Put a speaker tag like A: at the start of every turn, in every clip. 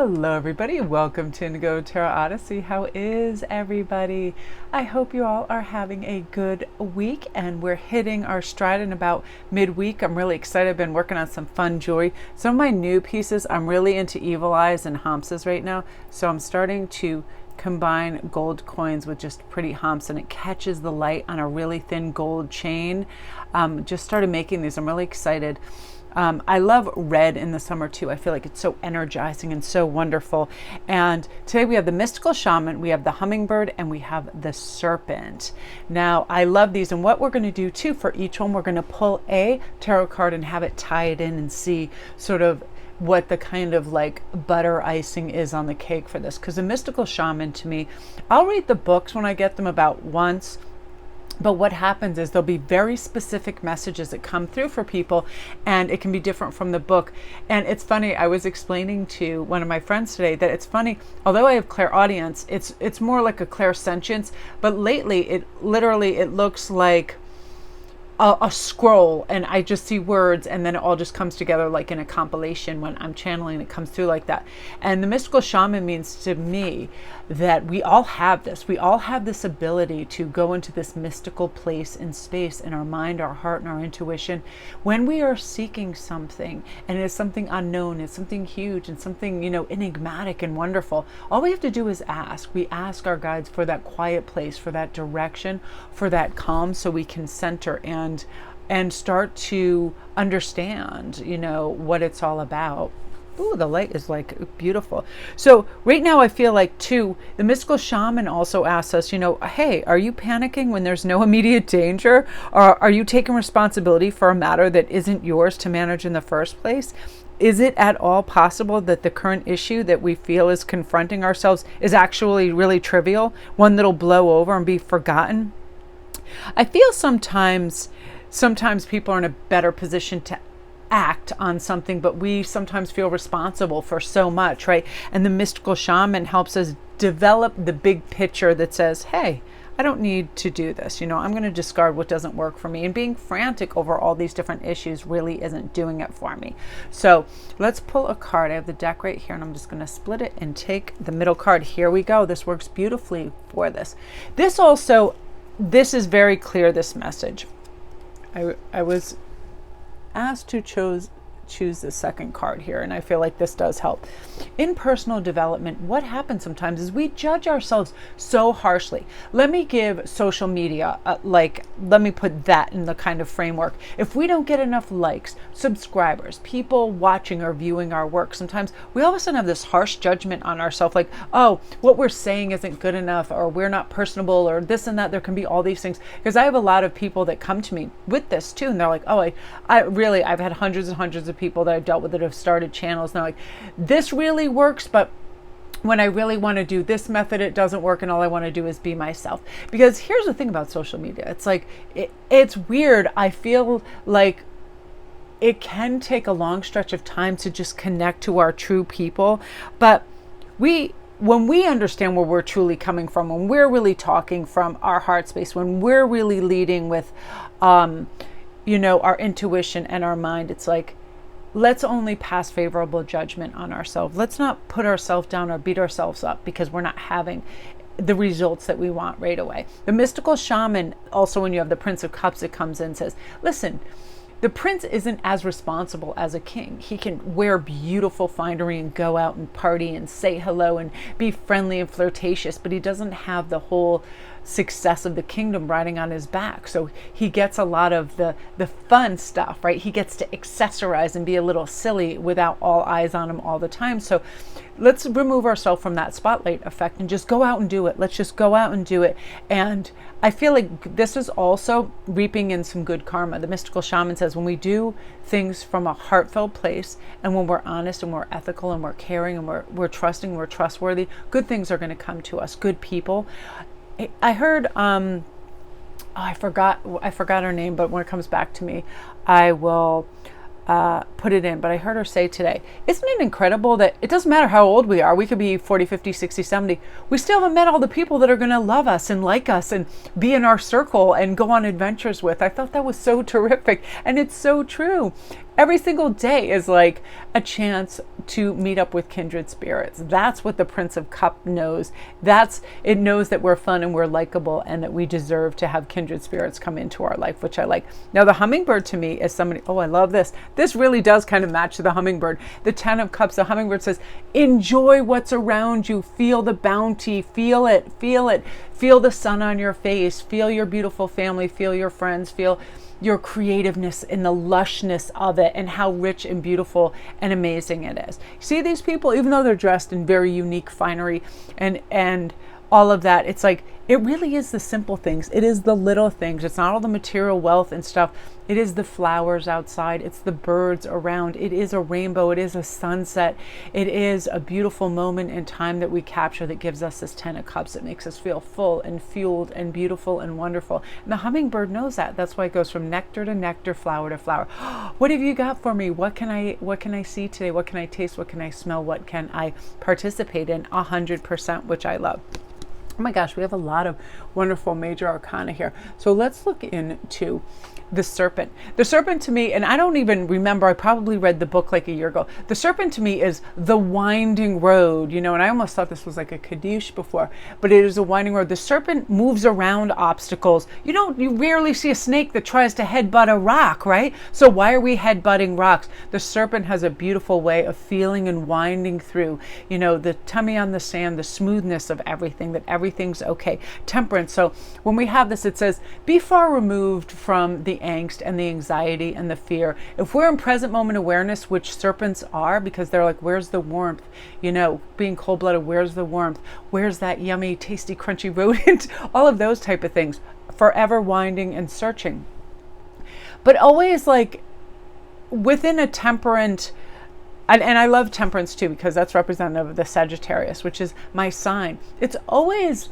A: Hello everybody, welcome to Indigo Tarot Odyssey. How is everybody? I hope you all are having a good week and we're hitting our stride in about midweek. I'm really excited. I've been working on some fun jewelry. Some of my new pieces, I'm really into Evil Eyes and Hamsas right now. So I'm starting to combine gold coins with just pretty humps and it catches the light on a really thin gold chain. Just started making these. I'm really excited. I love red in the summer too. I feel like it's so energizing and so wonderful. And today we have the Mystical Shaman, we have the Hummingbird, and we have the Serpent. Now, I love these. And what we're going to do too for each one, we're going to pull a tarot card and have it tie it in and see sort of what the kind of like butter icing is on the cake for this. Because the Mystical Shaman, to me, I'll read the books when I get them about once. But what happens is there'll be very specific messages that come through for people, and it can be different from the book. And it's funny, I was explaining to one of my friends today that it's funny, although I have clairaudience, it's more like a clairsentience, but lately it looks like a scroll, and I just see words, and then it all just comes together like in a compilation. When I'm channeling, it comes through like that. And the Mystical Shaman means to me that we all have this. We all have this ability to go into this mystical place in space in our mind, our heart, and our intuition when we are seeking something, and it's something unknown, it's something huge, and something, enigmatic and wonderful. All we have to do is ask. We ask our guides for that quiet place, for that direction, for that calm, so we can center and start to understand, what it's all about. Ooh, the light is like beautiful. So right now I feel like too, the Mystical Shaman also asks us, hey, are you panicking when there's no immediate danger? Or are you taking responsibility for a matter that isn't yours to manage in the first place? Is it at all possible that the current issue that we feel is confronting ourselves is actually really trivial, one that'll blow over and be forgotten? I feel sometimes people are in a better position to act on something, but we sometimes feel responsible for so much, right? And the Mystical Shaman helps us develop the big picture that says, hey, I don't need to do this. I'm going to discard what doesn't work for me. And being frantic over all these different issues really isn't doing it for me. So let's pull a card. I have the deck right here, and I'm just going to split it and take the middle card. Here we go. This works beautifully for this. This is very clear, this message. I was asked to choose the second card here, and I feel like this does help. In personal development, what happens sometimes is we judge ourselves so harshly. Let me give social media, let me put that in the kind of framework. If we don't get enough likes, subscribers, people watching or viewing our work, sometimes we all of a sudden have this harsh judgment on ourselves, like, oh, what we're saying isn't good enough, or we're not personable, or this and that. There can be all these things. Because I have a lot of people that come to me with this too, and they're like, oh, I've had hundreds and hundreds of people that I've dealt with that have started channels. And they're like, this really works, but when I really want to do this method, it doesn't work, and all I want to do is be myself. Because here's the thing about social media. It's like, it's weird. I feel like it can take a long stretch of time to just connect to our true people. But when we understand where we're truly coming from, when we're really talking from our heart space, when we're really leading with, our intuition and our mind, it's like, let's only pass favorable judgment on ourselves. Let's not put ourselves down or beat ourselves up because we're not having the results that we want right away. The Mystical Shaman, also when you have the Prince of Cups, it comes in and says, listen, the prince isn't as responsible as a king. He can wear beautiful finery and go out and party and say hello and be friendly and flirtatious, but he doesn't have the whole success of the kingdom riding on his back. So he gets a lot of the fun stuff, right? He gets to accessorize and be a little silly without all eyes on him all the time. So let's remove ourselves from that spotlight effect and just go out and do it. Let's just go out and do it. And I feel like this is also reaping in some good karma. The Mystical Shaman says when we do things from a heartfelt place, and when we're honest and we're ethical and we're caring and we're trusting, we're trustworthy, good things are going to come to us. Good people. I heard, I forgot her name, but when it comes back to me, I will put it in, but I heard her say today, isn't it incredible that it doesn't matter how old we are, we could be 40, 50, 60, 70, we still haven't met all the people that are going to love us and like us and be in our circle and go on adventures with. I thought that was so terrific, and it's so true. Every single day is like a chance to meet up with kindred spirits. That's what the Prince of Cup knows. It knows that we're fun and we're likable and that we deserve to have kindred spirits come into our life, which I like. Now, the hummingbird to me is somebody, oh, I love this. This really does kind of match the hummingbird. The 10 of Cups, the hummingbird says, enjoy what's around you. Feel the bounty. Feel it. Feel it. Feel the sun on your face. Feel your beautiful family. Feel your friends. Feel your creativeness and the lushness of it and how rich and beautiful and amazing it is. See these people, even though they're dressed in very unique finery and all of that, it's like, it really is the simple things. It is the little things. It's not all the material wealth and stuff. It is the flowers outside. It's the birds around. It is a rainbow. It is a sunset. It is a beautiful moment in time that we capture that gives us this 10 of Cups. It makes us feel full and fueled and beautiful and wonderful. And the hummingbird knows that. That's why it goes from nectar to nectar, flower to flower. What have you got for me? What can I see today? What can I taste? What can I smell? What can I participate in? 100%, which I love. Oh my gosh, we have a lot of wonderful major arcana here. So let's look into the serpent. The serpent to me, and I don't even remember, I probably read the book like a year ago. The serpent to me is the winding road, and I almost thought this was like a Kaddish before, but it is a winding road. The serpent moves around obstacles. You rarely see a snake that tries to headbutt a rock, right? So why are we headbutting rocks? The serpent has a beautiful way of feeling and winding through, the tummy on the sand, the smoothness of everything, that everything's okay. Temperance. So when we have this, it says, be far removed from the angst and the anxiety and the fear. If we're in present moment awareness, which serpents are, because they're like, where's the warmth? Being cold-blooded, where's the warmth? Where's that yummy, tasty, crunchy rodent? All of those type of things. Forever winding and searching. But always like within a temperate, and I love temperance too, because that's representative of the Sagittarius, which is my sign. It's always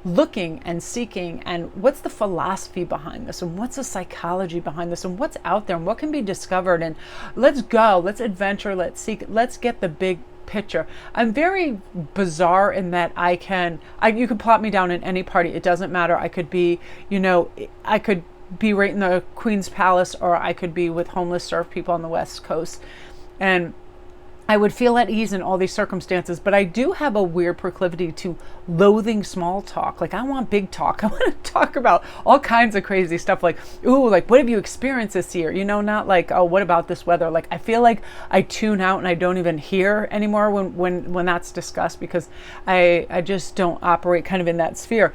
A: looking and seeking, and what's the philosophy behind this, and what's the psychology behind this, and what's out there, and what can be discovered, and let's go, let's adventure, let's seek, let's get the big picture. I'm very bizarre in that you could plot me down in any party. It doesn't matter. I could be, I could be right in the Queen's Palace, or I could be with homeless surf people on the West Coast, and I would feel at ease in all these circumstances. But I do have a weird proclivity to loathing small talk. Like, I want big talk. I want to talk about all kinds of crazy stuff, like, ooh, like, what have you experienced this year? Not like, oh, what about this weather? Like, I feel like I tune out and I don't even hear anymore when that's discussed, because I just don't operate kind of in that sphere.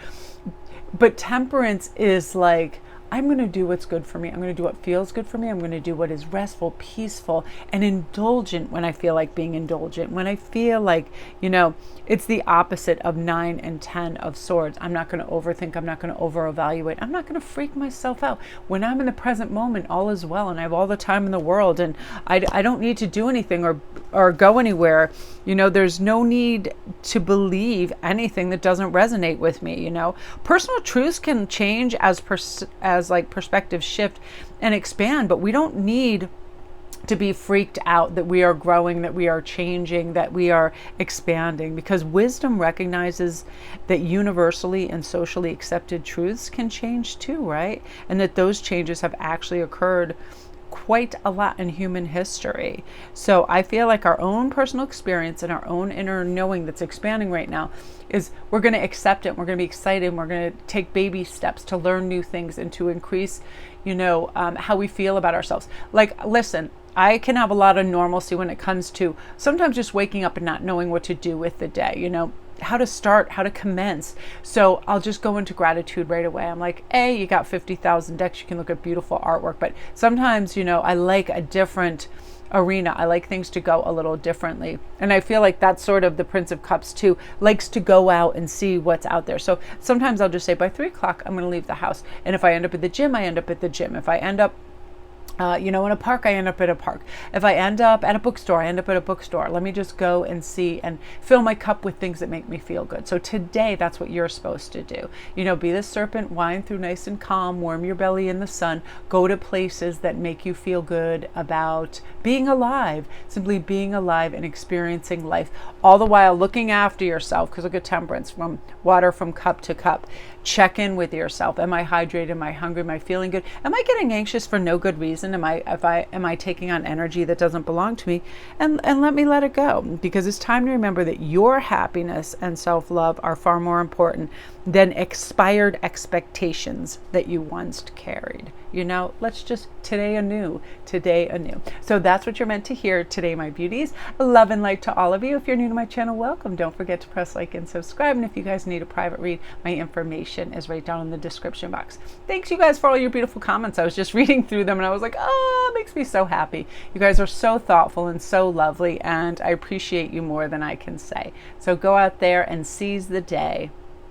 A: But temperance is like, I'm going to do what's good for me. I'm going to do what feels good for me. I'm going to do what is restful, peaceful, and indulgent when I feel like being indulgent. When I feel like, it's the opposite of 9 and 10 of swords. I'm not going to overthink. I'm not going to over-evaluate. I'm not going to freak myself out. When I'm in the present moment, all is well, and I have all the time in the world, and I don't need to do anything or go anywhere. There's no need to believe anything that doesn't resonate with me. Personal truths can change as perspective shift and expand, but we don't need to be freaked out that we are growing, that we are changing, that we are expanding, because wisdom recognizes that universally and socially accepted truths can change too, right? And that those changes have actually occurred quite a lot in human history. So I feel like our own personal experience and our own inner knowing that's expanding right now is, we're going to accept it. We're going to be excited. And we're going to take baby steps to learn new things and to increase, how we feel about ourselves. Like, listen, I can have a lot of normalcy when it comes to sometimes just waking up and not knowing what to do with the day, how to start, how to commence. So I'll just go into gratitude right away. I'm like, hey, you got 50,000 decks. You can look at beautiful artwork. But sometimes, I like a different arena. I like things to go a little differently. And I feel like that's sort of the Prince of Cups too, likes to go out and see what's out there. So sometimes I'll just say by 3 o'clock, I'm going to leave the house. And if I end up at the gym, I end up at the gym. If I end up In a park, I end up at a park. If I end up at a bookstore, I end up at a bookstore. Let me just go and see and fill my cup with things that make me feel good. So today, that's what you're supposed to do. Be the serpent, wind through nice and calm, warm your belly in the sun, go to places that make you feel good about being alive, simply being alive and experiencing life, all the while looking after yourself, because look at temperance, from water from cup to cup. Check in with yourself. Am I hydrated? Am I hungry? Am I feeling good? Am I getting anxious for no good reason? Am I taking on energy that doesn't belong to me? And let me let it go, because it's time to remember that your happiness and self-love are far more important than expired expectations that you once carried. Let's just today anew. So that's what you're meant to hear today, my beauties. Love and light to all of you. If you're new to my channel, welcome. Don't forget to press like and subscribe. And if you guys need a private read, my information is right down in the description box. Thanks you guys for all your beautiful comments. I was just reading through them and I was like, oh, it makes me so happy. You guys are so thoughtful and so lovely, and I appreciate you more than I can say. So go out there and seize the day